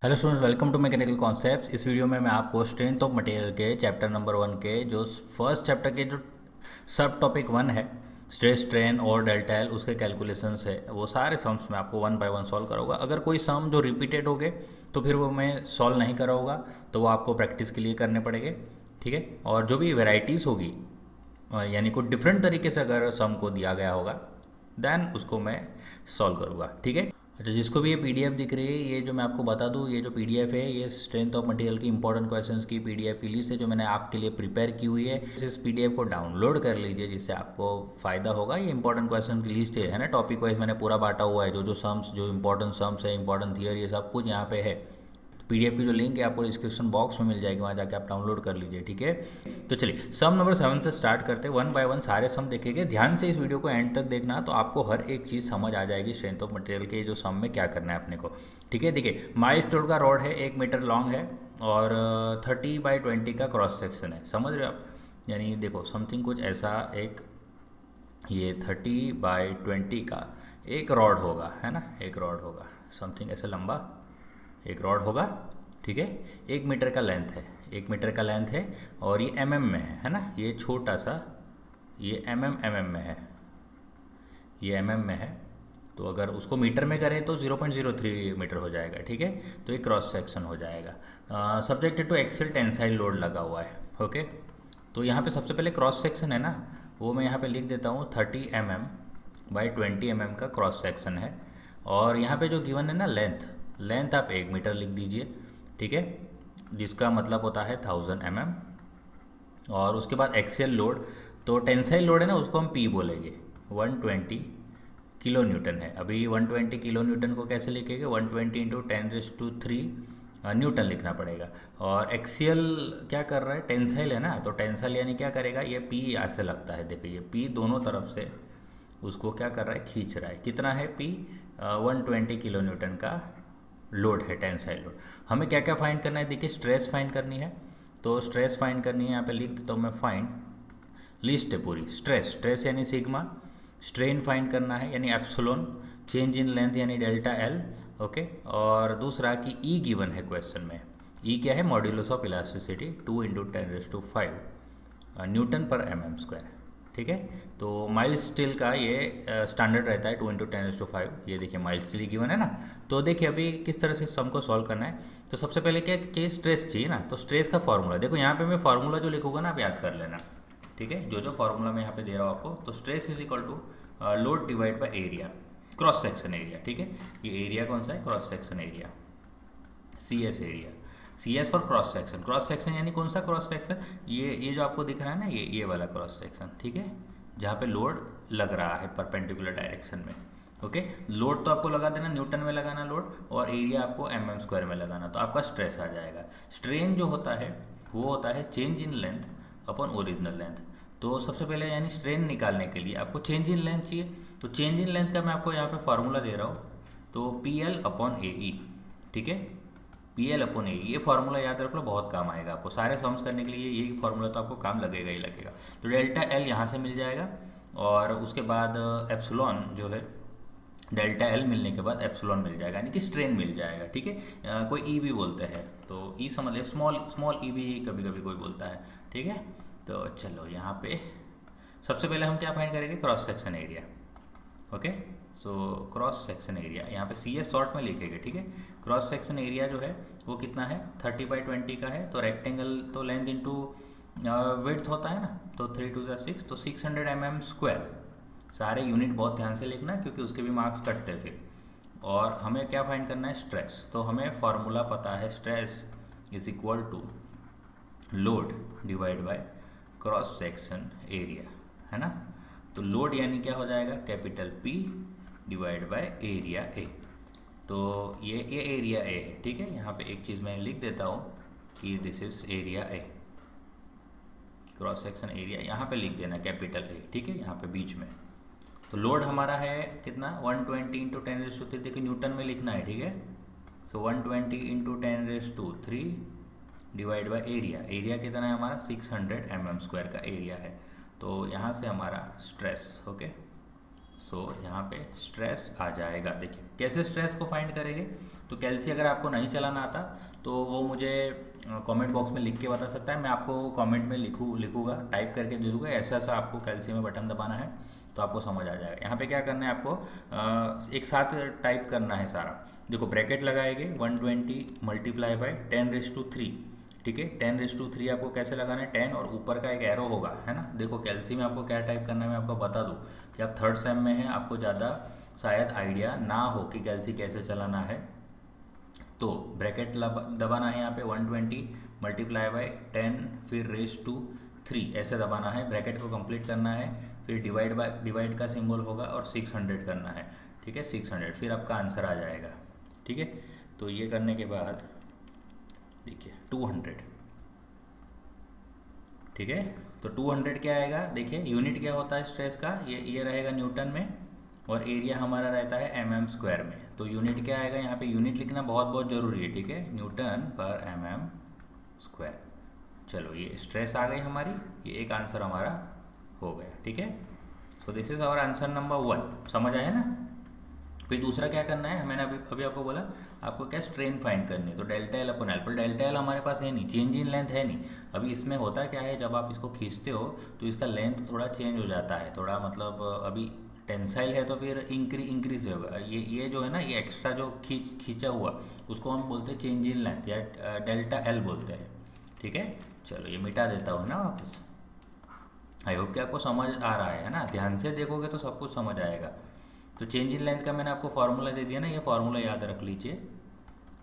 Hello students, welcome to mechanical concepts. इस video में मैं आपको स्ट्रेंथ ऑफ मटेरियल के चैप्टर नंबर 1 के जो फर्स्ट चैप्टर के जो सब टॉपिक 1 है, स्ट्रेस स्ट्रेन और डेल्टा एल, उसके कैलकुलेशंस है, वो सारे सम्स मैं आपको 1 बाय 1 सॉल्व कराऊंगा। अगर कोई सम जो रिपीटेड हो गए तो फिर वो मैं सॉल्व नहीं कराऊंगा, तो वो आपको प्रैक्टिस के लिए करने पड़ेंगे। ठीक है। और जो भी वेराइटीज़ होगी, यानी कोई डिफरेंट तरीके से अगर सम को दिया गया होगा, देन उसको मैं सॉल्व करूँगा। ठीक है। अच्छा, जिसको भी ये पीडीएफ दिख रही है, ये जो मैं आपको बता दूँ, ये जो पीडीएफ है ये स्ट्रेंथ ऑफ मटेरियल की इंपॉर्टेंट क्वेश्चंस की पीडीएफ की लिस्ट है जो मैंने आपके लिए प्रिपेयर की हुई है। इस पीडीएफ को डाउनलोड कर लीजिए, जिससे आपको फ़ायदा होगा। ये इंपॉर्टेंट क्वेश्चन की लिस्ट है ना, टॉपिक वाइज मैंने पूरा बांटा हुआ है। जो सम्स, जो इंपॉर्टेंट सम्स है, इंपॉर्टेंट थियरी, ये सब कुछ यहाँ पे है। पीडीएफ की जो लिंक है आपको डिस्क्रिप्शन बॉक्स में मिल जाएगी, वहाँ जाके आप डाउनलोड कर लीजिए। ठीक है। तो चलिए सम नंबर 7 से स्टार्ट करते हैं। 1 बाय 1 सारे सम देखेंगे। ध्यान से इस वीडियो को एंड तक देखना, तो आपको हर एक चीज़ समझ आ जाएगी स्ट्रेंथ ऑफ मटेरियल के जो सम में क्या करना है अपने को। ठीक है। देखिए, माइलस्टोन का रॉड है, 1 मीटर लॉन्ग है और 30/20 का क्रॉस सेक्शन है। समझ रहे हो आप? यानी देखो समथिंग कुछ ऐसा, एक ये 30/20 का एक रॉड होगा, है ना, एक रॉड होगा समथिंग ऐसे लंबा एक रॉड होगा। ठीक है। 1 मीटर का लेंथ है, 1 मीटर का लेंथ है और ये एमएम में है ना, ये छोटा सा, ये एमएम में है, ये एमएम में है। तो अगर उसको मीटर में करें तो 0.03 मीटर हो जाएगा। ठीक है। तो ये क्रॉस सेक्शन हो जाएगा। Subjected to axial tensile load लगा हुआ है। ओके। तो यहाँ पे सबसे पहले क्रॉस सेक्शन है ना, वो मैं यहाँ पे लिख देता हूँ। 30 mm/20 mm का क्रॉस सेक्शन है। और यहाँ पे जो गिवन है ना लेंथ, लेंथ आप 1 मीटर लिख दीजिए। ठीक है। जिसका मतलब होता है 1000 mm। और उसके बाद एक्सियल लोड, तो टेंसाइल लोड है ना, उसको हम पी बोलेंगे। 120 किलो न्यूटन है। अभी 120 किलो न्यूटन को कैसे लिखेंगे? 120 इंटू 10⁻³ न्यूटन लिखना पड़ेगा। और एक्सियल क्या कर रहा है? टेंसाइल है ना, तो टेंसाइल यानी क्या करेगा? ये पी ऐसे लगता है, देखो ये पी दोनों तरफ से उसको क्या कर रहा है? खींच रहा है। कितना है पी? 120 किलो न्यूटन का लोड है, टेंसाइल लोड। हमें क्या क्या फाइंड करना है? देखिए, स्ट्रेस फाइंड करनी है। तो स्ट्रेस फाइंड करनी है, यहाँ पे लिख देता हूँ मैं, फाइंड लिस्ट है पूरी। स्ट्रेस, स्ट्रेस यानी सिग्मा। स्ट्रेन फाइंड करना है यानी एप्सिलॉन। चेंज इन लेंथ यानी डेल्टा एल। ओके। और दूसरा कि ई गिवन है क्वेश्चन में। ई क्या है? मॉड्यूलस ऑफ इलास्टिसिटी 2 × 10⁻⁵ न्यूटन पर एम स्क्वायर। ठीक है। तो माइल स्टील का ये स्टैंडर्ड रहता है 2 × 10⁵। ये देखिए माइल स्टील गिवन है ना। तो देखिए अभी किस तरह से सम को सॉल्व करना है। तो सबसे पहले क्या चाहिए? स्ट्रेस चाहिए ना। तो स्ट्रेस का फॉर्मूला देखो, यहाँ पे मैं फार्मूला जो लिखूंगा ना, आप याद कर लेना। ठीक है। जो जो फार्मूला मैं यहाँ पे दे रहा हूँ आपको, तो stress is equal to load divide by area, cross section area. ठीक है। ये एरिया कौन सा है? Cross section area, C S area. C S for cross section. Cross section यानी कौन सा क्रॉस सेक्शन? ये जो आपको दिख रहा है ना, ये वाला क्रॉस सेक्शन। ठीक है। जहाँ पे लोड लग रहा है परपेंडिकुलर डायरेक्शन में। ओके। लोड तो आपको लगा देना, न्यूटन में लगाना लोड, और एरिया आपको एम स्क्वायर में लगाना, तो आपका स्ट्रेस आ जाएगा। स्ट्रेन जो होता है वो होता है change in length upon original length. तो सबसे पहले यानी स्ट्रेन निकालने के लिए आपको चेंज इन लेंथ चाहिए। तो चेंज इन लेंथ का मैं आपको यहाँ पे फार्मूला दे रहा हूँ, तो पी एल अपॉन ए ई। ठीक है। पी एल अपॉन ए, ये फार्मूला याद रख लो, बहुत काम आएगा आपको सारे सम्स करने के लिए। ये फार्मूला तो आपको काम लगेगा ही लगेगा। तो डेल्टा एल यहाँ से मिल जाएगा, और उसके बाद एप्सिलॉन जो है, डेल्टा एल मिलने के बाद एप्सिलॉन मिल जाएगा, यानी कि स्ट्रेन मिल जाएगा। ठीक है। कोई ई भी बोलते हैं, तो ई समझ ले, स्मॉल स्मॉल ई भी कभी कभी कोई बोलता है। ठीक है। तो चलो यहाँ पे सबसे पहले हम क्या फाइंड करेंगे? Cross section area. Okay. So cross section area यहाँ पे सी एस शॉर्ट में लिखेंगे। ठीक है। क्रॉस सेक्शन एरिया जो है वो कितना है? 30/20 का है। तो रेक्टेंगल तो लेंथ इंटू विड्थ होता है ना, तो 3×2 = 6, तो 600 mm²। सारे यूनिट बहुत ध्यान से लिखना, क्योंकि उसके भी मार्क्स कटते हैं फिर। और हमें क्या फाइंड करना है? स्ट्रेस। तो हमें फॉर्मूला पता है, stress is equal to load divide by cross section area, है ना। तो लोड यानी क्या हो जाएगा? Capital P divide by area A. तो ये एरिया ए है। ठीक है। यहाँ पे एक चीज़ मैं लिख देता हूँ कि this is area A, cross section area यहाँ पे लिख देना कैपिटल ए। ठीक है। यहाँ पे बीच में। तो लोड हमारा है कितना? 120 × 10⁻³ देखिए न्यूटन में लिखना है। ठीक है। सो 120 × 10⁻³ डिवाइड बाय एरिया। एरिया कितना है हमारा? 600 mm² का एरिया है। तो यहाँ से हमारा स्ट्रेस, ओके, सो यहाँ पे स्ट्रेस आ जाएगा। देखिए कैसे स्ट्रेस को फाइंड करेंगे, तो कैलसी अगर आपको नहीं चलाना आता तो वो मुझे कमेंट बॉक्स में लिख के बता सकता है, मैं आपको कमेंट में लिखूँगा, टाइप करके दे दूँगा ऐसा ऐसा आपको कैलसी में बटन दबाना है, तो आपको समझ आ जाएगा। यहाँ पे क्या करना है आपको, एक साथ टाइप करना है सारा। देखो ब्रैकेट लगाएंगे 120 मल्टीप्लाई बाय 10⁻3, ठीक है। 10⁻3 आपको कैसे लगाना है, 10 और ऊपर का एक एरो होगा, है ना। देखो कैलसी में आपको क्या टाइप करना है, मैं आपको बता दूँ कि आप थर्ड सेम में हैं, आपको ज़्यादा शायद आइडिया ना हो कि कैलसी कैसे चलाना है। तो ब्रैकेट दबाना है यहाँ पे 120 मल्टीप्लाई बाय 10 फिर रेज़ टू 3 ऐसे दबाना है, ब्रैकेट को कंप्लीट करना है, फिर डिवाइड का सिंबल होगा और 600 करना है, ठीक है। 600 फिर आपका आंसर आ जाएगा, ठीक है। तो ये करने के बाद देखिए 200, ठीक है। तो 200 क्या आएगा, देखिए यूनिट क्या होता है स्ट्रेस का, ये रहेगा न्यूटन में और एरिया हमारा रहता है mm² में। तो यूनिट क्या आएगा, यहाँ पे यूनिट लिखना बहुत बहुत ज़रूरी है, ठीक है, न्यूटन पर mm²। चलो ये स्ट्रेस आ गई हमारी, ये एक आंसर हमारा हो गया, ठीक है। So this is our answer number 1, समझ आया ना। फिर दूसरा क्या करना है, मैंने अभी आपको बोला आपको क्या स्ट्रेन फाइंड करनी है, तो डेल्टा एल अपन एल, पर डेल्टा एल हमारे पास है नहीं, चेंज इन लेंथ है नहीं। अभी इसमें होता क्या है, जब आप इसको खींचते हो तो इसका लेंथ थोड़ा चेंज हो जाता है, थोड़ा मतलब अभी टेंसाइल है तो फिर इंक्रीज होगा। ये जो है ना, ये एक्स्ट्रा जो खींचा हुआ उसको हम बोलते हैं चेंज इन लेंथ या डेल्टा एल बोलते हैं, ठीक है। चलो ये मिटा देता हूँ ना वापस। आई होप कि आपको समझ आ रहा है ना, ध्यान से देखोगे तो सब कुछ समझ आएगा। तो चेंज इन लेंथ का मैंने आपको फार्मूला दे दिया ना, ये फार्मूला याद रख लीजिए,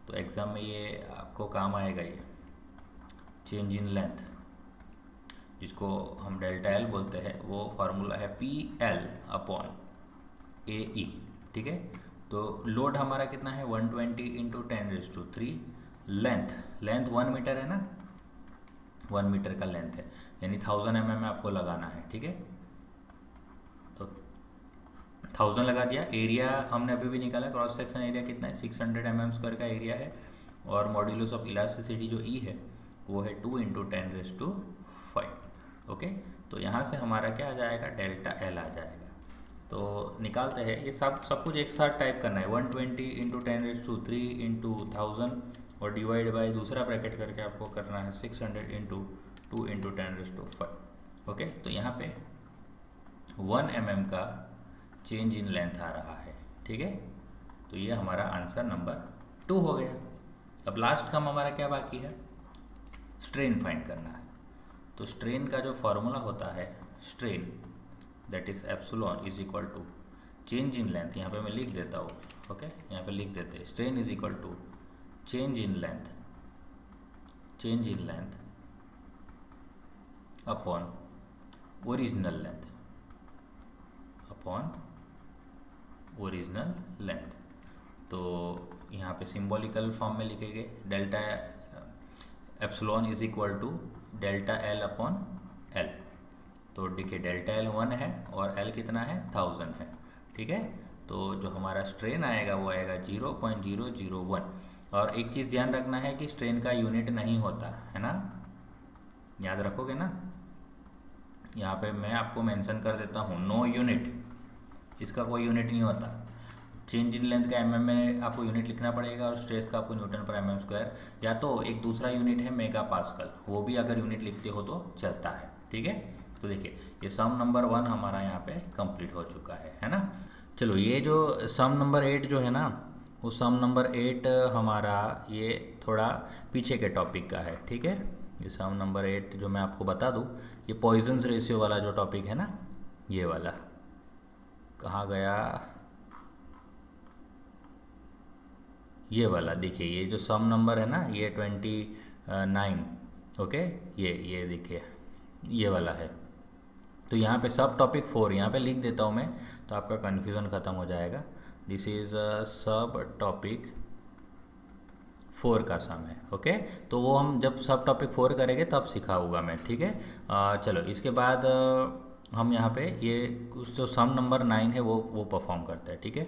तो एग्ज़ाम में ये आपको काम आएगा। ये चेंज इन लेंथ जिसको हम डेल्टा एल बोलते हैं, वो फार्मूला है PL/AE, ठीक है। तो लोड हमारा कितना है 120 × 10⁻3, लेंथ 1 मीटर है ना, 1 मीटर का लेंथ है, यानी 1000 mm में आपको लगाना है, ठीक है। तो 1000 लगा दिया। एरिया हमने अभी भी निकाला, क्रॉस सेक्शन एरिया कितना है 600 mm² का एरिया है, और मॉड्यूलस ऑफ इलास्टिसिटी जो E है वो है 2 × 10⁵, ओके। तो यहाँ से हमारा क्या आ जाएगा, डेल्टा एल आ जाएगा। तो निकालते हैं, ये सब कुछ एक साथ टाइप करना है, 120 × 10⁻3 × 1000 और डिवाइड बाय दूसरा ब्रैकेट करके आपको करना है 600 × 2 × 10⁵, ओके। तो यहाँ पे 1 mm का चेंज इन लेंथ आ रहा है, ठीक है। तो ये हमारा आंसर नंबर 2 हो गया। अब लास्ट काम हमारा क्या बाकी है, स्ट्रेन फाइंड करना है। तो स्ट्रेन का जो फॉर्मूला होता है, strain that is epsilon is equal to change in length, यहाँ पे मैं लिख देता हूँ, ओके। यहाँ पे लिख देते हैं strain is equal to change in length upon original length. तो यहाँ पे सिंबॉलिकल फॉर्म में लिखेंगे, delta epsilon is equal to delta L upon L. तो देखिए डेल्टा एल 1 है और एल कितना है 1000 है, ठीक है। तो जो हमारा स्ट्रेन आएगा वो आएगा 0.001। और एक चीज़ ध्यान रखना है कि स्ट्रेन का यूनिट नहीं होता है ना, याद रखोगे ना। यहाँ पे मैं आपको मेंशन कर देता हूँ, नो यूनिट, इसका कोई यूनिट नहीं होता। चेंज इन लेंथ का mm में आपको यूनिट लिखना पड़ेगा और स्ट्रेस का आपको न्यूटन पर mm², या तो एक दूसरा यूनिट है मेगा पास्कल, वो भी अगर यूनिट लिखते हो तो चलता है, ठीक है। तो देखिए ये सम नंबर 1 हमारा यहाँ पे कंप्लीट हो चुका है ना। चलो ये जो सम नंबर 8 जो है ना, वो सम नंबर 8 हमारा ये थोड़ा पीछे के टॉपिक का है, ठीक है। ये सम नंबर 8 जो मैं आपको बता दूँ, ये पॉइजन्स रेशियो वाला जो टॉपिक है ना, ये वाला कहाँ गया, ये वाला देखिए, ये जो सम नंबर है ना, ये 29, ओके। ये देखिए ये वाला है। तो यहाँ पे सब टॉपिक 4 यहाँ पे लिख देता हूँ मैं, तो आपका कन्फ्यूज़न ख़त्म हो जाएगा। दिस इज़ सब टॉपिक 4 का सम है, ओके। तो वो हम जब सब टॉपिक 4 करेंगे तब सिखाऊंगा मैं, ठीक है। चलो इसके बाद हम यहाँ पे ये जो सम नंबर 9 है वो परफॉर्म करते हैं, ठीक है।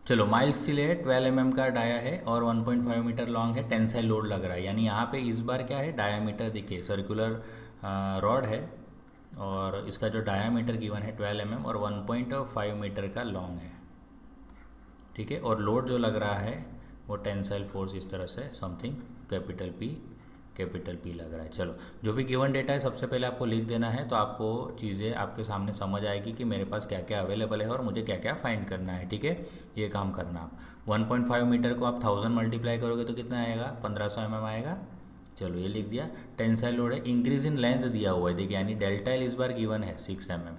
चलो माइल्ड स्टील है, 12 mm का डाया है और 1.5 मीटर लॉन्ग है, टेंसाइल लोड लग रहा है, यानी यहाँ पे इस बार क्या है डायामीटर देखिए, सर्कुलर रॉड है और इसका जो डायामीटर गिवन है 12 mm और 1.5 मीटर का लॉन्ग है, ठीक है। और लोड जो लग रहा है वो टेंसाइल फोर्स इस तरह से समथिंग कैपिटल पी लग रहा है। चलो, जो भी गिवन डेटा है सबसे पहले आपको लिख देना है, तो आपको चीज़ें आपके सामने समझ आएगी कि मेरे पास क्या क्या अवेलेबल है और मुझे क्या क्या फाइंड करना है, ठीक है। ये काम करना आप 1.5 मीटर को आप 1000 मल्टीप्लाई करोगे तो कितना आएगा, 1500 mm आएगा। चलो, ये लिख दिया। टेंसाइल लोड है, इंक्रीज इन लेंथ दिया हुआ है, देखिए, यानी डेल्टा एल इस बार गिवन है 6 mm,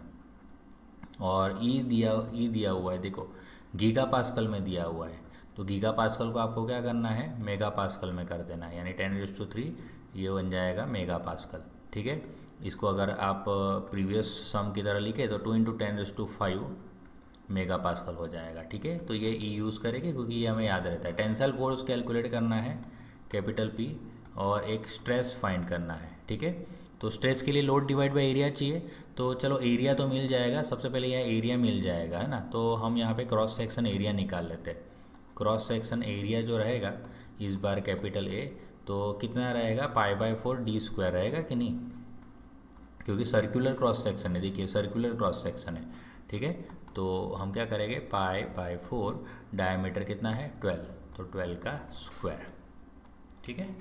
और ई दिया हुआ है, देखो गीगा पास्कल में दिया हुआ है। तो गीगा पास्कल को आपको क्या करना है, मेगा पास्कल में कर देना है, यानी 10⁻³ ये बन जाएगा मेगा पास्कल, ठीक है। इसको अगर आप प्रीवियस सम की तरह लिखे तो 2 × 10⁵ मेगा पास्कल हो जाएगा, ठीक है। तो ये ई यूज़ करेंगे क्योंकि ये हमें याद रहता है। टेंसाइल फोर्स कैलकुलेट करना है कैपिटल पी, और एक स्ट्रेस फाइंड करना है, ठीक है। तो स्ट्रेस के लिए लोड डिवाइड बाय एरिया चाहिए, तो चलो एरिया तो मिल जाएगा, सबसे पहले यह एरिया मिल जाएगा, है ना। तो हम यहाँ पे क्रॉस सेक्शन एरिया निकाल लेते हैं। क्रॉस सेक्शन एरिया जो रहेगा इस बार कैपिटल ए, तो कितना रहेगा, π/4d² रहेगा कि नहीं, क्योंकि सर्कुलर क्रॉस सेक्शन है, देखिए सर्कुलर क्रॉस सेक्शन है, ठीक है। तो हम क्या करेंगे, π/4, डायमीटर कितना है 12, तो 12 का स्क्वायर, ठीक है।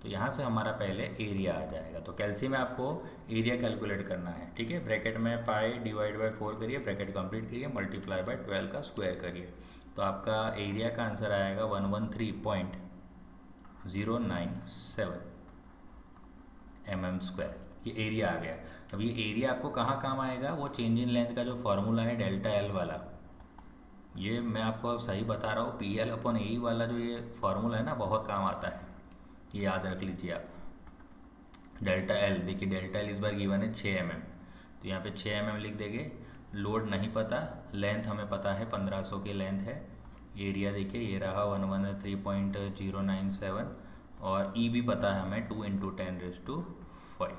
तो यहाँ से हमारा पहले एरिया आ जाएगा। तो कैल्सी में आपको एरिया कैलकुलेट करना है, ठीक है। ब्रैकेट में π/4 करिए, ब्रैकेट कंप्लीट करिए, मल्टीप्लाई बाय 12 का स्क्वायर करिए, तो आपका एरिया का आंसर आएगा 113.097 mm²। ये एरिया आ गया। अब ये एरिया आपको कहाँ काम आएगा, वो चेंज इन लेंथ का जो फॉर्मूला है डेल्टा एल वाला, ये मैं आपको सही बता रहा हूँ, PL/AE वाला जो ये फॉर्मूला है ना, बहुत काम आता है, ये याद रख लीजिए आप। डेल्टा एल, देखिए डेल्टा एल इस बार गिवन है 6 mm, तो यहाँ पे 6 mm लिख देंगे। लोड नहीं पता, लेंथ हमें पता है 1500 की लेंथ है। एरिया देखिए ये रहा 113.097, और ई भी पता है हमें 2 × 10⁵,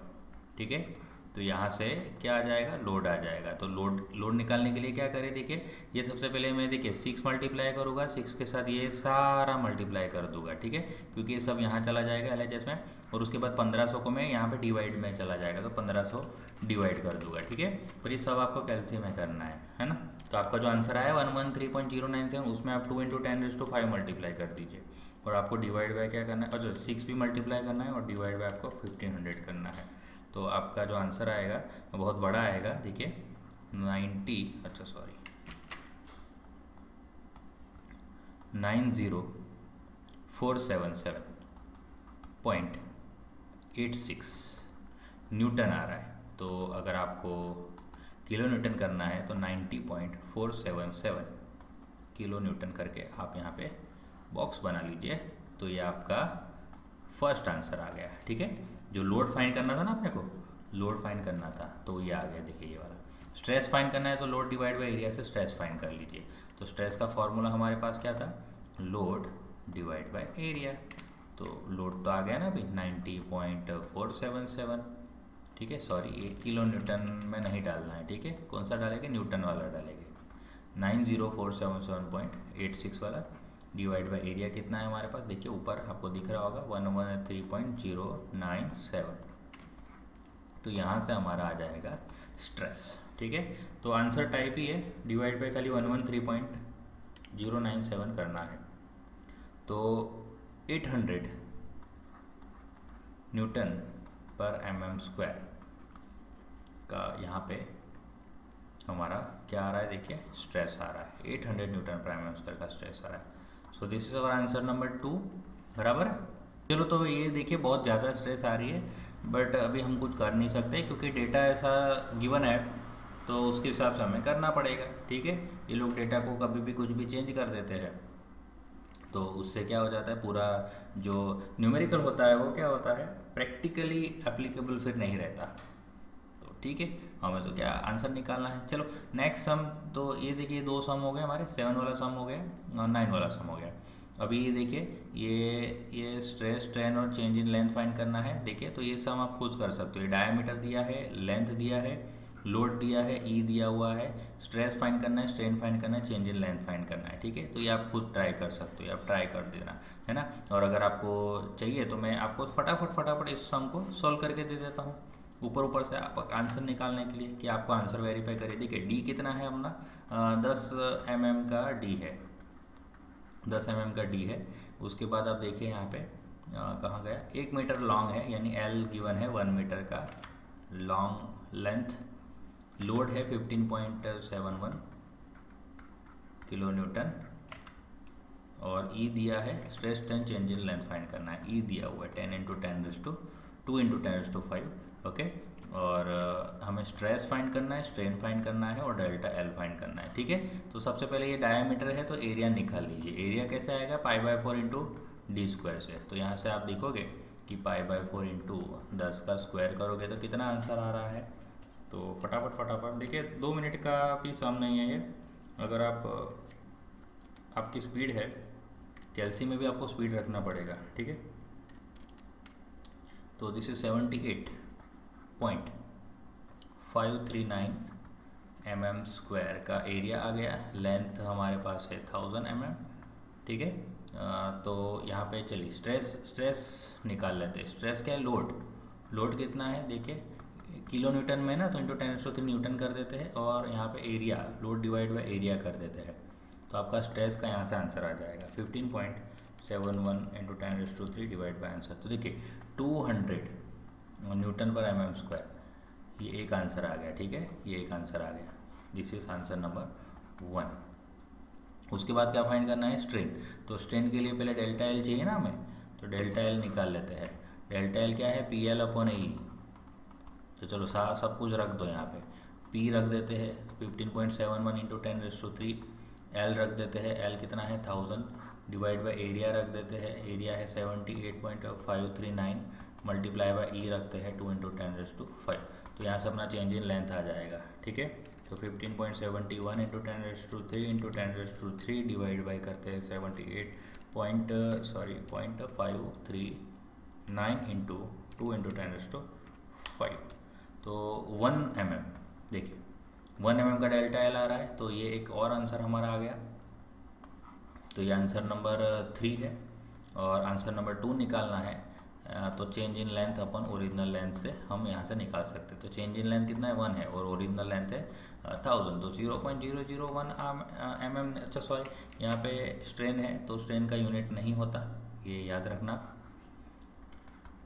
ठीक है। तो यहाँ से क्या आ जाएगा, लोड आ जाएगा। तो लोड निकालने के लिए क्या करें, देखिए ये सबसे पहले मैं देखिए 6 मल्टीप्लाई करूँगा, 6 के साथ ये सारा मल्टीप्लाई कर दूंगा, ठीक है, क्योंकि ये सब यहाँ चला जाएगा LHS में, और उसके बाद 1500 को मैं यहाँ पे डिवाइड में चला जाएगा, तो 1500 डिवाइड कर दूंगा, ठीक है। पर ये सब आपको कैल्सी में करना है ना। तो आपका जो आंसर आया 113.097, उसमें आप 2 × 10⁵ मल्टीप्लाई कर दीजिए, और आपको डिवाइड बाय क्या करना है, अच्छा 6 भी मल्टीप्लाई करना है, और डिवाइड बाय आपको 1500 करना है। तो आपका जो आंसर आएगा बहुत बड़ा आएगा, देखिए 90477.86 न्यूटन आ रहा है। तो अगर आपको किलो न्यूटन करना है तो 90.477 किलो न्यूटन करके आप यहाँ पे बॉक्स बना लीजिए। तो ये आपका फर्स्ट आंसर आ गया, ठीक है। जो लोड फाइंड करना था ना, अपने को लोड फाइंड करना था, तो ये आ गया, देखिए ये वाला। स्ट्रेस फाइंड करना है तो लोड डिवाइड बाय एरिया से स्ट्रेस फाइंड कर लीजिए। तो स्ट्रेस का फॉर्मूला हमारे पास क्या था, लोड डिवाइड बाय एरिया। तो लोड तो आ गया ना अभी 90.477, ठीक है। सॉरी, ये किलो न्यूटन में नहीं डालना है, ठीक है। कौन सा डालेंगे, न्यूटन वाला डालेंगे, 90477.86 वाला, डिवाइड बाय एरिया कितना है हमारे पास, देखिए ऊपर आपको दिख रहा होगा 113.097। तो यहाँ से हमारा आ जाएगा स्ट्रेस, ठीक है। तो आंसर टाइप ही है, डिवाइड बाय खाली 113.097 करना है। तो 800 न्यूटन पर mm² का यहाँ पे हमारा क्या आ रहा है, देखिए स्ट्रेस आ रहा है, 800 न्यूटन पर mm² का स्ट्रेस आ रहा है। So this is our answer number 2, बराबर है। चलो, तो ये देखिए बहुत ज़्यादा स्ट्रेस आ रही है, बट अभी हम कुछ कर नहीं सकते क्योंकि डेटा ऐसा गिवन है, तो उसके हिसाब से हमें करना पड़ेगा, ठीक है। ये लोग डेटा को कभी भी कुछ भी चेंज कर देते हैं, तो उससे क्या हो जाता है, पूरा जो न्यूमेरिकल होता है वो क्या होता है, प्रैक्टिकली एप्लीकेबल फिर नहीं रहता। तो ठीक है, हमें तो क्या आंसर निकालना है। चलो नेक्स्ट सम, तो ये देखिए 2 सम हो गए हमारे, 7 वाला सम हो गया और 9 वाला सम हो गया। अभी ये देखिए ये स्ट्रेस, स्ट्रेन और चेंज इन लेंथ फाइंड करना है। देखिए तो ये सम आप खुद कर सकते हो, डायमीटर दिया है, लेंथ दिया है, लोड दिया है, ई दिया हुआ है, स्ट्रेस फाइंड करना है, स्ट्रेन फाइंड करना है, चेंज इन लेंथ फाइंड करना है, ठीक है। तो ये आप खुद ट्राई कर सकते हो, आप ट्राई कर देना, है ना। और अगर आपको चाहिए तो मैं आपको फटाफट इस सम को सॉल्व करके दे देता हूँ। ऊपर ऊपर से आप आंसर निकालने के लिए कि आपको आंसर वेरीफाई करिए। देखिए डी कितना है अपना, 10 mm का डी है, 10 mm का डी है। उसके बाद आप देखिए यहाँ पे कहाँ गया, 1 मीटर लॉन्ग है, यानी एल गिवन है 1 मीटर का लॉन्ग लेंथ, लोड है 15.71 किलो न्यूटन, और ई दिया है, stress 10, change in length find करना है, ई दिया हुआ है 10 × 10⁻², ओके। और हमें स्ट्रेस फाइंड करना है, स्ट्रेन फाइंड करना है, और डेल्टा एल फाइंड करना है, ठीक है। तो सबसे पहले ये डायमीटर है तो एरिया निकाल लीजिए। एरिया कैसे आएगा, π/4 × d² से। तो यहाँ से आप देखोगे कि π/4 × 10 का स्क्वायर करोगे तो कितना आंसर आ रहा है। तो फटाफट देखिए, 2 मिनट का भी सम नहीं है ये। अगर आपकी स्पीड है, कैल्सी में भी आपको स्पीड रखना पड़ेगा, ठीक है। तो दिस इज 78.539 mm² का एरिया आ गया। लेंथ हमारे पास है 1000 mm, ठीक है। तो यहाँ पे चलिए स्ट्रेस निकाल लेते हैं। स्ट्रेस क्या है, लोड कितना है देखिए, किलो न्यूटन में ना, तो × 10⁻³ न्यूटन कर देते हैं, और यहाँ पे area, load divide by area कर देते हैं। तो आपका स्ट्रेस का यहाँ से आंसर आ जाएगा 15.71 × 10⁻³ डिवाइड बाय आंसर। तो देखिए 200 Nm/mm², ये एक आंसर आ गया, ठीक है, ये एक आंसर आ गया। This is answer number 1। उसके बाद क्या फाइंड करना है, स्ट्रेन। तो स्ट्रेन के लिए पहले डेल्टा एल चाहिए ना हमें, तो डेल्टा एल निकाल लेते हैं। डेल्टा एल क्या है, PL/E। तो चलो सब कुछ रख दो यहाँ पे, P रख देते हैं 15.71 × 10⁻³ एल रख देते हैं, एल कितना है 1000, डिवाइड बाय एरिया रख देते हैं, एरिया है 78.539, मल्टीप्लाई बाय ई रखते हैं 2 × 10⁻⁵। तो यहाँ से अपना चेंज इन लेंथ आ जाएगा, ठीक है। तो 15.71 × 10⁻³ × 10⁻³ डिवाइड बाई करते हैं 0.539 × 2 × 10⁵। तो 1 mm, देखिए 1 mm का डेल्टा एल आ रहा है। तो ये एक और आंसर हमारा आ गया। तो ये आंसर नंबर 3 है। और आंसर नंबर 2 निकालना है, तो change in length upon original length से हम यहाँ से निकाल सकते हैं। तो चेंज इन लेंथ कितना है, 1 है, और ओरिजिनल लेंथ है 1000, तो 0.001 mm। अच्छा सॉरी, यहाँ पे स्ट्रेन है तो स्ट्रेन का यूनिट नहीं होता, ये याद रखना।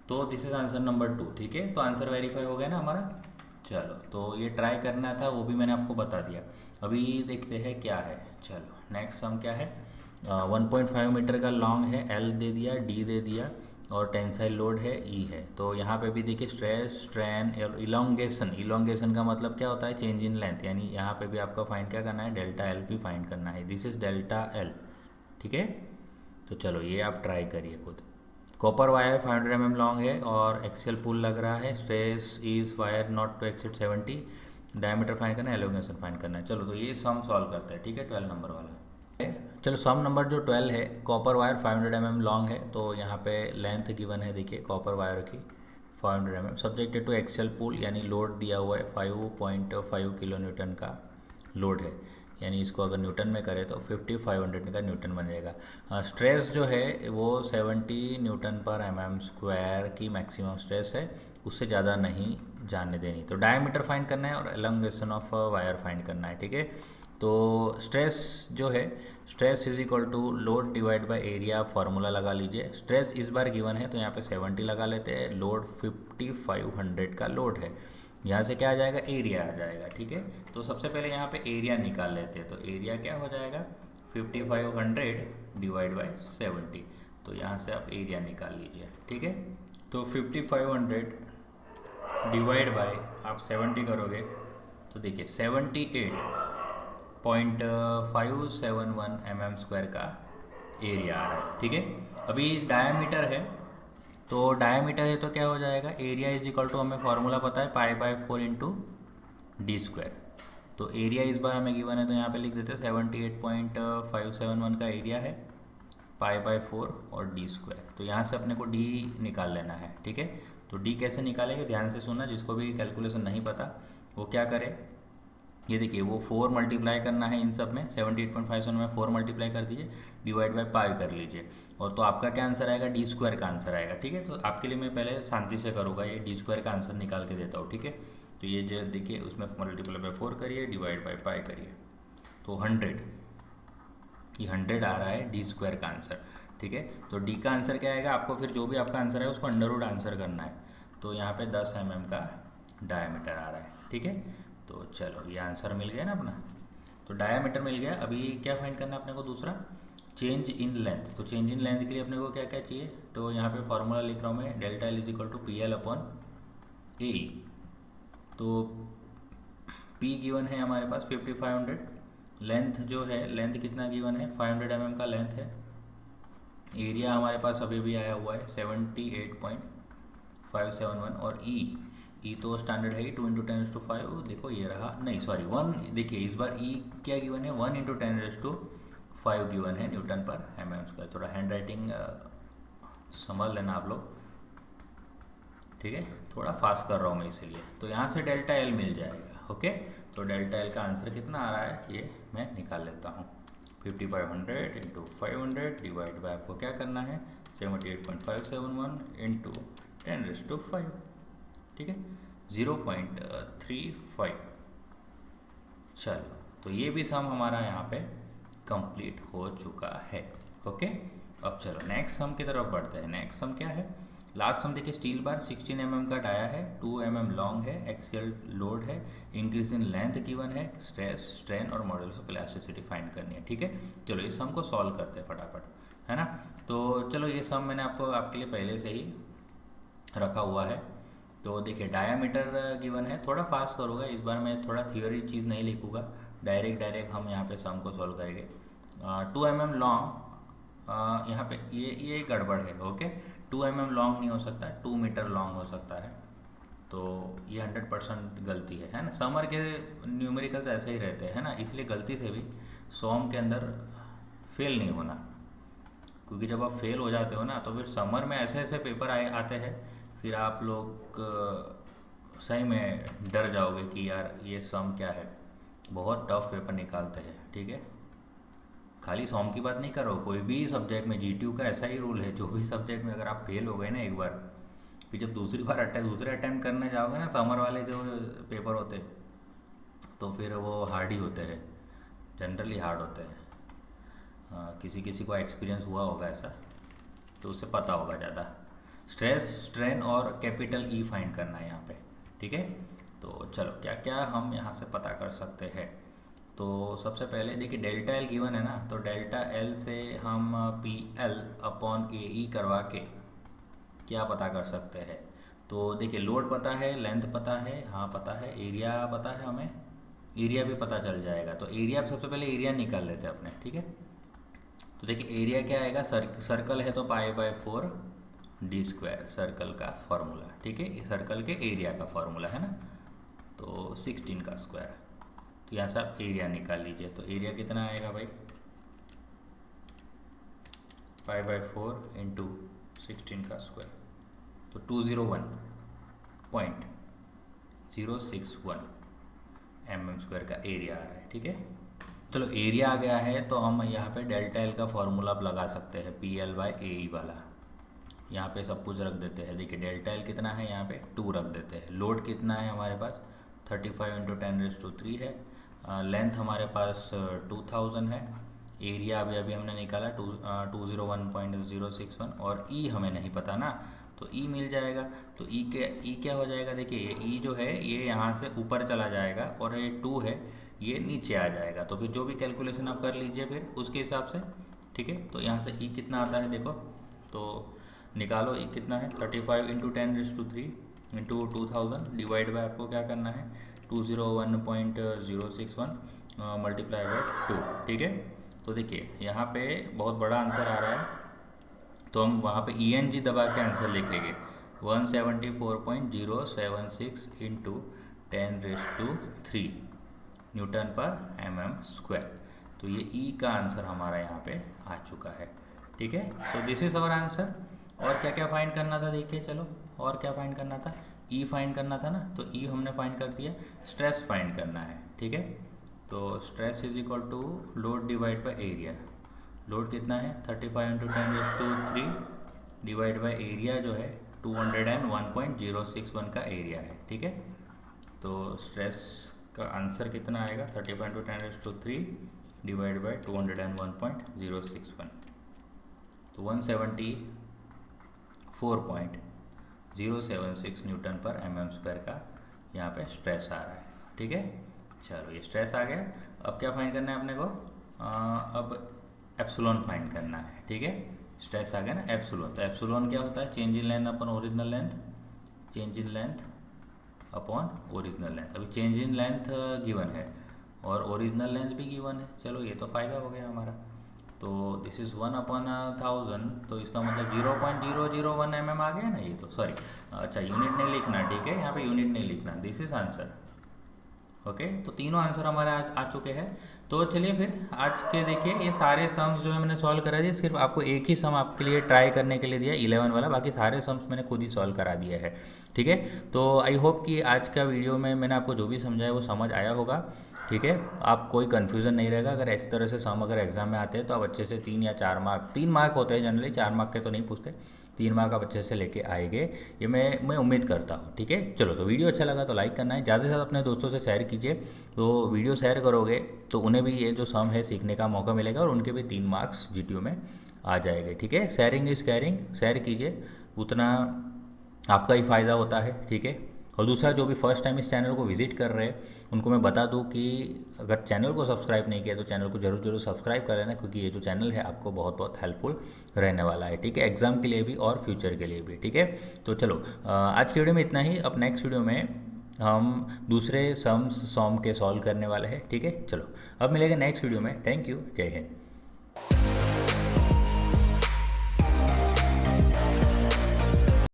तो दिस इज आंसर नंबर 2, ठीक है। तो आंसर वेरीफाई हो गया ना हमारा। चलो, तो ये ट्राई करना था, वो भी मैंने आपको बता दिया। अभी देखते हैं क्या है। चलो नेक्स्ट सम क्या है, 1.5 मीटर का लॉन्ग है, एल दे दिया, डी दे दिया, और टेंसाइल लोड है, ई है। तो यहाँ पे भी देखिए स्ट्रेस, स्ट्रेन और इलोंगेशन का मतलब क्या होता है, चेंज इन लेंथ। यानी यहाँ पे भी आपका फाइंड क्या करना है, डेल्टा एल भी फाइंड करना है। दिस इज डेल्टा एल, ठीक है। तो चलो ये आप ट्राई करिए खुद। कॉपर वायर 500 mm लॉन्ग है और एक्सियल पुल लग रहा है, stress is wire not to exceed 70, diameter find करना है, एलोंगेशन फाइंड करना है। चलो तो ये सम सॉल्व करते हैं, ठीक है, 12 नंबर वाला। चलो सम नंबर जो 12 है, कॉपर वायर 500 mm लॉन्ग है। तो यहाँ पे लेंथ गिवन है, देखिए कॉपर वायर की 500 mm, सब्जेक्टेड टू एक्सियल पुल, यानी लोड दिया हुआ है 5.5 किलो न्यूटन का लोड है। यानी इसको अगर न्यूटन में करें तो 5500 का न्यूटन बन जाएगा। स्ट्रेस जो है वो 70 Nm² की मैक्सिमम स्ट्रेस है, उससे ज़्यादा नहीं जाने देनी। तो डायमीटर फाइंड करना है और एलोंगेशन ऑफ वायर फाइंड करना है, ठीक है। तो स्ट्रेस जो है, stress is equal to load divide by area, formula लगा लीजिए। स्ट्रेस इस बार गिवन है तो यहाँ पे 70 लगा लेते हैं, लोड 5500 का लोड है। यहाँ से क्या आ जाएगा, एरिया आ जाएगा, ठीक है। तो सबसे पहले यहाँ पे एरिया निकाल लेते हैं। तो एरिया क्या हो जाएगा, 5500 डिवाइड बाय 70। तो यहाँ से आप एरिया निकाल लीजिए, ठीक है। तो 5500 डिवाइड बाय आप 70 करोगे तो देखिए 78.571 mm² का एरिया आ रहा है, ठीक है। अभी डायमीटर है, तो डायमीटर है तो क्या हो जाएगा, एरिया इज इक्वल टू, हमें फार्मूला पता है π/4 × d²। तो एरिया इस बार हमें गिवन है तो यहाँ पे लिख देते हैं 78.571 का एरिया है, π/4 और d²। तो यहाँ से अपने को d निकाल लेना है, ठीक है। तो d कैसे निकालेंगे, ध्यान से सुनना, जिसको भी कैलकुलेशन नहीं पता वो क्या करे, ये देखिए वो 4 मल्टीप्लाई करना है इन सब में, 78.57 में 4 मल्टीप्लाई कर दीजिए, डिवाइड बाय पाई कर लीजिए, और तो आपका क्या आंसर आएगा, डी स्क्वायर का आंसर आएगा। ठीक है, तो आपके लिए मैं पहले शांति से करूँगा, ये डी स्क्वायर का आंसर निकाल के देता हूँ। ठीक है, तो ये जो देखिए उसमें मल्टीप्लाई बाय 4 करिए, डिवाइड बाय पाई करिए, तो 100, ये 100 आ रहा है डी स्क्वायर का आंसर। ठीक है, तो डी का आंसर क्या आएगा, आपको फिर जो भी आपका आंसर है उसको अंडर रूट आंसर करना है। तो यहाँ पे 10 mm का डायमीटर आ रहा है। ठीक है, तो चलो ये आंसर मिल गया ना अपना, तो डायमीटर मिल गया। अभी क्या फाइंड करना है अपने को, दूसरा चेंज इन लेंथ। तो चेंज इन लेंथ के लिए अपने को क्या क्या चाहिए, तो यहाँ पे फॉर्मूला लिख रहा हूँ मैं, delta L is equal to P L upon A. तो पी गिवन है हमारे पास 5500, लेंथ जो है, लेंथ कितना गिवन है, 500 mm का लेंथ है। एरिया हमारे पास अभी भी आया हुआ है 78.571, और ई तो स्टैंडर्ड है ही, 2 × 10⁵। देखो ये रहा, नहीं सॉरी 1, देखिए इस बार ई क्या गिवन है, 1 × 10⁵ गिवन है न्यूटन पर mm²। थोड़ा हैंड राइटिंग संभाल लेना आप लोग। ठीक है, थोड़ा फास्ट कर रहा हूँ मैं इसीलिए। तो यहाँ से डेल्टा एल मिल जाएगा। ओके, तो डेल्टा एल का आंसर कितना आ रहा है ये मैं निकाल लेता हूँ, 5500 × 500 डिवाइड बाय, आपको क्या करना है, 78.571 × 10⁵। ठीक है, 0.35। चलो, तो ये भी सम हमारा यहाँ पे कंप्लीट हो चुका है। ओके, अब चलो नेक्स्ट सम की तरफ बढ़ते हैं। नेक्स्ट सम क्या है, लास्ट सम देखिए, स्टील बार 16 mm का डाया है, 2 mm लॉन्ग है, एक्सियल लोड है, इंक्रीज इन लेंथ गिवन है, स्ट्रेस स्ट्रेन और मॉडुलस ऑफ इलास्टिसिटी फाइंड करनी है। ठीक है, चलो इस सम को सॉल्व करते हैं फटाफट, है ना। तो चलो ये सम मैंने आपके लिए पहले से ही रखा हुआ है। तो देखिए डायामीटर गिवन है, थोड़ा फास्ट करूँगा इस बार, मैं थोड़ा थियोरी चीज़ नहीं लिखूँगा, डायरेक्ट हम यहाँ पे सम को सॉल्व करेंगे। 2 mm लॉन्ग, यहाँ पे ये गड़बड़ है। ओके, 2 mm लॉन्ग नहीं हो सकता, 2 मीटर लॉन्ग हो सकता है। तो ये 100% गलती है ना। समर के न्यूमेरिकल्स ऐसे ही रहते हैं ना, इसलिए गलती से भी सॉम के अंदर फेल नहीं होना, क्योंकि जब आप फेल हो जाते हो ना तो फिर समर में ऐसे ऐसे पेपर आते हैं, फिर आप लोग सही में डर जाओगे कि यार ये सम क्या है, बहुत टफ पेपर निकालते हैं। ठीक है, खाली सॉम की बात नहीं करो, कोई भी सब्जेक्ट में जीटीयू का ऐसा ही रूल है, जो भी सब्जेक्ट में अगर आप फेल हो गए ना एक बार, फिर जब दूसरे अटेम्प्ट करने जाओगे ना, समर वाले जो पेपर होते तो फिर वो हार्ड ही होते हैं, जनरली हार्ड होते हैं। किसी किसी को एक्सपीरियंस हुआ होगा ऐसा, तो उसे पता होगा ज़्यादा। स्ट्रेस स्ट्रेन और कैपिटल ई फाइंड करना है यहाँ पे। ठीक है, तो चलो क्या क्या हम यहाँ से पता कर सकते हैं। तो सबसे पहले देखिए डेल्टा एल गिवन है ना, तो डेल्टा एल से हम पी एल अपॉन ए ई करवा के क्या पता कर सकते हैं। तो देखिए लोड पता है, लेंथ पता है, हाँ पता है, एरिया पता है, हमें एरिया भी पता चल जाएगा। तो एरिया सबसे पहले एरिया निकाल लेते हैं अपने। ठीक है, तो देखिए एरिया क्या आएगा, सर्कल है तो π/4 डी स्क्वायर, सर्कल का फॉर्मूला। ठीक है, सर्कल के एरिया का फॉर्मूला है ना, तो 16 का स्क्वायर। तो यहाँ से आप एरिया निकाल लीजिए, तो एरिया कितना आएगा भाई, π/4 × 16 का स्क्वायर, तो 201.061 mm² का एरिया आ रहा है। ठीक है, चलो एरिया आ गया है, तो हम यहाँ पे डेल्टा एल का फॉर्मूला अब लगा सकते हैं, PL/AE वाला। यहाँ पे सब कुछ रख देते हैं। देखिए डेल्टा एल कितना है, यहाँ पे 2 रख देते हैं। लोड कितना है हमारे पास, 35 × 10⁻³ है। लेंथ हमारे पास 2000 है। एरिया अभी हमने निकाला 201.061, और ई हमें नहीं पता ना, तो ई मिल जाएगा। तो ई क्या हो जाएगा, देखिए ई जो है ये यहाँ से ऊपर चला जाएगा, और ये 2 है ये नीचे आ जाएगा। तो फिर जो भी कैलकुलेशन आप कर लीजिए फिर उसके हिसाब से। ठीक है, तो यहाँ से ई कितना आता है देखो, तो निकालो ई कितना है, 35 × 10⁻³ × 2000 डिवाइड बाय, आपको क्या करना है, 201.061 मल्टीप्लाई बाय 2। ठीक है, तो देखिए यहाँ पे बहुत बड़ा आंसर आ रहा है, तो हम वहाँ पे ENG दबा के आंसर लिखेंगे, 174.076 × 10⁻³ न्यूटन पर mm²। तो ये ई का आंसर हमारा यहाँ पे आ चुका है। ठीक है, so this is our answer. और क्या क्या फाइंड करना था देखिए, चलो और क्या फाइंड करना था, ई फाइंड करना था ना, तो ई हमने फाइंड कर दिया। स्ट्रेस फाइंड करना है, ठीक है। तो stress is equal to load divide by area. Load कितना है 35 इंटू 10⁻³ डिवाइड बाय एरिया जो है 201.061 का एरिया है, ठीक है। तो स्ट्रेस का आंसर कितना आएगा 35 इंटू 10⁻³ डिवाइड बाय 201.061, तो 174.076 न्यूटन पर mm² का यहाँ पे स्ट्रेस आ रहा है, ठीक है। चलो ये स्ट्रेस आ गया। अब क्या फाइंड करना है अपने को, अब एप्सिलॉन फाइंड करना है, ठीक है। स्ट्रेस आ गया ना एप्सिलॉन, तो एप्सिलॉन क्या होता है change in length upon original length, change in length upon original length. अभी चेंज इन लेंथ गिवन है और ओरिजिनल लेंथ भी गिवन है, चलो ये तो फ़ायदा हो गया हमारा। तो दिस इज़ 1/1000, तो इसका मतलब 0.001 mm आ गया ना ये तो, सॉरी अच्छा यूनिट नहीं लिखना, ठीक है, यहाँ पे यूनिट नहीं लिखना, दिस इज़ आंसर। ओके, तो तीनों आंसर हमारे आज आ चुके हैं। तो चलिए फिर आज के देखिए ये सारे सम्स जो है मैंने सॉल्व करा दिए, सिर्फ आपको एक ही सम आपके लिए ट्राई करने के लिए दिया 11 वाला, बाकी सारे सम्स मैंने खुद ही सॉल्व करा दिया है, ठीक है। तो आई होप कि आज का वीडियो में मैंने आपको जो भी समझाया वो समझ आया होगा, ठीक है। आप कोई कन्फ्यूज़न नहीं रहेगा। अगर इस तरह से सम अगर एग्जाम में आते हैं तो आप अच्छे से 3 या 4 मार्क, 3 मार्क होते हैं जनरली, 4 मार्क के तो नहीं पूछते, 3 मार्क आप अच्छे से लेके आएंगे, ये मैं उम्मीद करता हूँ, ठीक है। चलो, तो वीडियो अच्छा लगा तो लाइक करना है, ज़्यादा से ज़्यादा अपने दोस्तों से शेयर कीजिए। तो वीडियो शेयर करोगे तो उन्हें भी ये जो सम है सीखने का मौका मिलेगा और उनके भी 3 मार्क्स जीटीयू में आ जाएंगे, ठीक है। शेयरिंग इज़ केयरिंग, शेयर कीजिए, उतना आपका ही फ़ायदा होता है, ठीक है। और दूसरा, जो भी फर्स्ट टाइम इस चैनल को विजिट कर रहे हैं उनको मैं बता दूं कि अगर चैनल को सब्सक्राइब नहीं किया तो चैनल को जरूर सब्सक्राइब कर लेना, क्योंकि ये जो चैनल है आपको बहुत बहुत हेल्पफुल रहने वाला है, ठीक है, एग्जाम के लिए भी और फ्यूचर के लिए भी, ठीक है। तो चलो आज की वीडियो में इतना ही। अब नेक्स्ट वीडियो में हम दूसरे सम के सॉल्व करने वाले हैं, ठीक है। चलो अब मिलेंगे नेक्स्ट वीडियो में। थैंक यू, जय हिंद।